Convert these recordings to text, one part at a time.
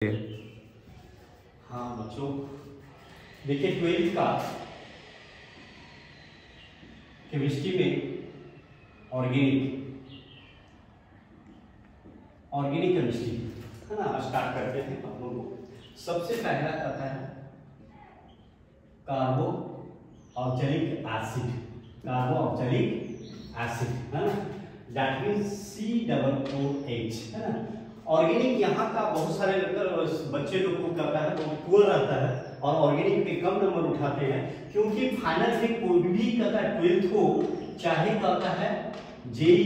हाँ बच्चों, देखिए 12th का केमिस्ट्री में ऑर्गेनिक केमिस्ट्री है ना, स्टार्ट करते हैं हम लोगों को। सबसे पहला आता है कार्बो ऑक्जेलिक एसिड है ना, दैट मींस COOH है ना। ऑर्गेनिक यहाँ का बहुत सारे बच्चे लोग को करता है, बहुत पुअर रहता है और ऑर्गेनिक पे कम नंबर उठाते हैं, क्योंकि फाइनल में कोई भी कहता है 12th हो, चाहे कहता है जेई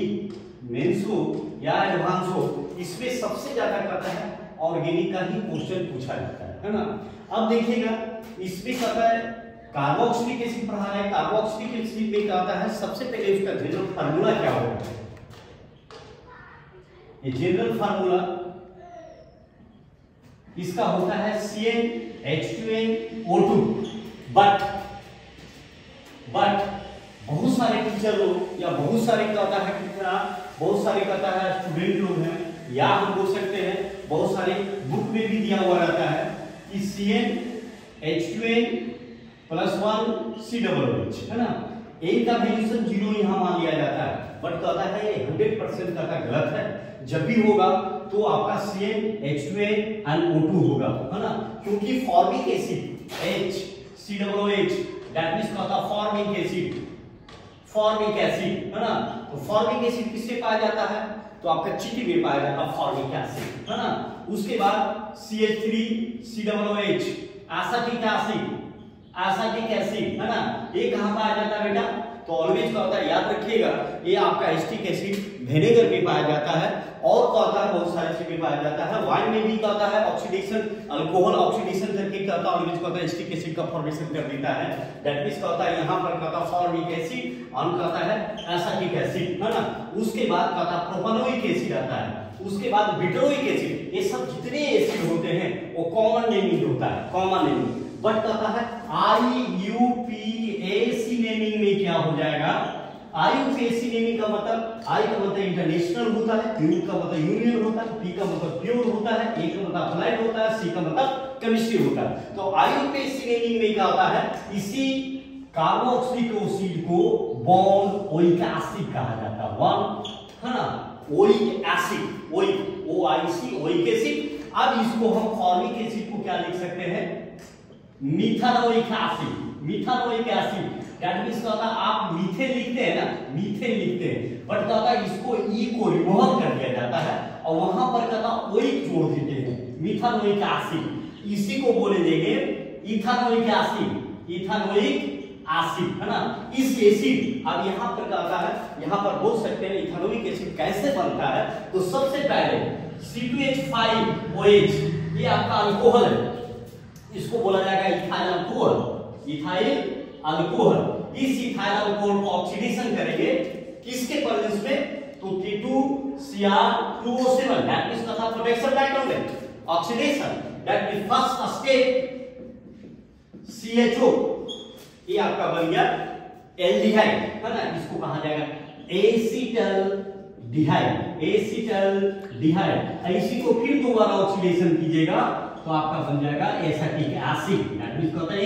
मेंस हो या एडवांस हो, इसमें सबसे ज्यादा कहता है ऑर्गेनिक का ही क्वेश्चन पूछा जाता है ना। अब देखिएगा इसमें कहता है कार्बोक्सिलिक एसिड पढ़ा है। कार्बोक्सिलिक एसिड में कहता है सबसे पहले उसका जनरल फार्मूला क्या होगा। ये जनरल फार्मूला इसका होता है CnH2nO2, बट बहुत सारे टीचर लोग या बहुत सारे कहता है कितना, बहुत सारे कहता है स्टूडेंट लोग हैं, या हम बोल सकते हैं बहुत सारे बुक में भी दिया हुआ रहता है कि CnH2n + 1 COOH है ना। एक का वैल्यूशन 0 यहाँ मान लिया जाता है, बट कहता है 100% कहता गलत है। जब भी होगा तो आपका CnH2nO2 होगा है ना, क्योंकि formic acid COOH that means कहता फॉर्मिक एसिड है ना। तो फॉर्मिक एसिड किससे पाया जाता है, तो आपका चीटी में पाया जाता है फॉर्मिक एसिड है ना। उसके बाद CH3COOH एसिटिक एसिड है ना, ये कहां पाया जाता है बेटा, तो ऑलवेज कहता है याद रखिएगा, ये आपका एसिटिक एसिड विनेगर में पाया जाता है और कहता है बहुत सारे चीज में पाया जाता है। वाइन में भी कहता है ऑक्सीडेशन, अल्कोहल ऑक्सीडेशन करके कहता है ऑलवेज कहता है एसिटिक एसिड का फॉर्मेशन कर देता है। दैट मींस कहता है यहां पर कहता फॉर्मिक एसिड और कहता है एसिटिक एसिड है ना। उसके बाद कहता प्रोपेनोइक एसिड आता है, उसके बाद बिटरोइक एसिड। ये सब जितने एसिड होते हैं वो कॉमन नेमिंग होता है, कॉमन नेमिंग। बट कहता है IUPAC नेमिंग में क्या हो जाएगा, IUPAC नेमिंग का मतलब I का मतलब इंटरनेशनल होता है, U का मतलब यूनियन होता है, P का मतलब प्योर होता है, A का मतलब अप्लाइड होता है, C का मतलब केमिस्ट्री होता है। तो IUPAC नेमिंग में क्या होता है, इसी कार्बोक्सिलिक एसिड को बॉन्ड ओइक एसिड कहा जाता है, बॉन्ड है ना, ओइक एसिड, ओइक एसिड। अब इसको हम फॉर्मिक एसिड को क्या लिख सकते हैं, मिथानोइक एसिड दैट मींस कहता है आप मीथेन लिखते हैं ना, मीथेन लिखते हैं, बट कहता है इसको ई को रिमूव कर दिया जाता है और वहां पर कहता ओइक जोड़ देते हैं, मिथानोइक एसिड। इसी को बोले देंगे इथानोइक एसिड है ना। इस एसिड अब यहां पर कहता है, यहां पर बोल सकते हैं इथानोइक एसिड कैसे बनता है, तो सबसे पहले C2H5OH ये आपका अल्कोहल है, इसको बोला जाएगा इथाइल अल्कोहल। इस इथाइल अल्कोहल को ऑक्सीडेशन करेंगे किसके प्रेजेंस में, तो T2Cr2O7 दैट मींस का protection dioxide oxidation, that means first step CHO, ये आपका बन गया एल्डिहाइड है ना। इसको कहा जाएगा एसिटल्डिहाइड। इसी को फिर दोबारा ऑक्सीडेशन कीजिएगा तो आपका बन जाएगा एसिटिक एसिड, दैट मींस कहता है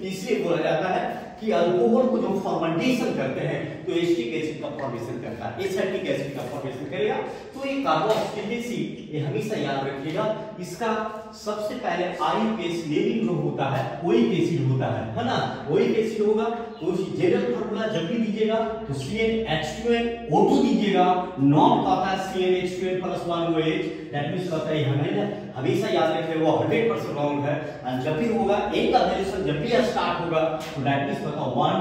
इसलिए बोला जाता है कि अल्कोहल को जो फर्मेंटेशन करते हैं तो एसिटिक एसिड का फॉर्मेशन करता है, एसिटिक एसिड का फॉर्मेशन करेगा। तो ये कार्बोक्सिलिक एसिड ये हमेशा याद रखिएगा, इसका सबसे पहले IUPAC नेमिंग जो होता है ओइक एसिड होता है ना, ओइक एसिड होगा। तो जनरल फार्मूला जब भी दीजिएगा तो CnH2nO2 दीजिएगा, नॉट कहता है CnH2n + 1 OH, दैट मींस कहता है हमेशा याद रखिए वो 100% रॉन्ग है। और जब भी होगा एक का वैल्यूशन जब भी स्टार्ट होगा तो दैट मींस कहता 1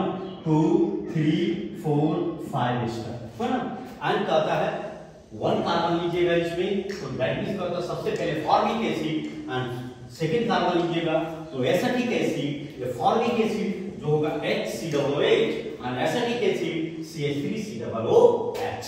2 3 4 5 स्टार है ना। एंड कहता है 1 कार्बन लीजिएगा इसमें तो दैट मींस कहता सबसे पहले formic acid and second carbon लीजिएगा तो एसिटिक एसिड, ये फॉर्मिक एसिड जो होगा HCOOH and acetic acid CH3COOH।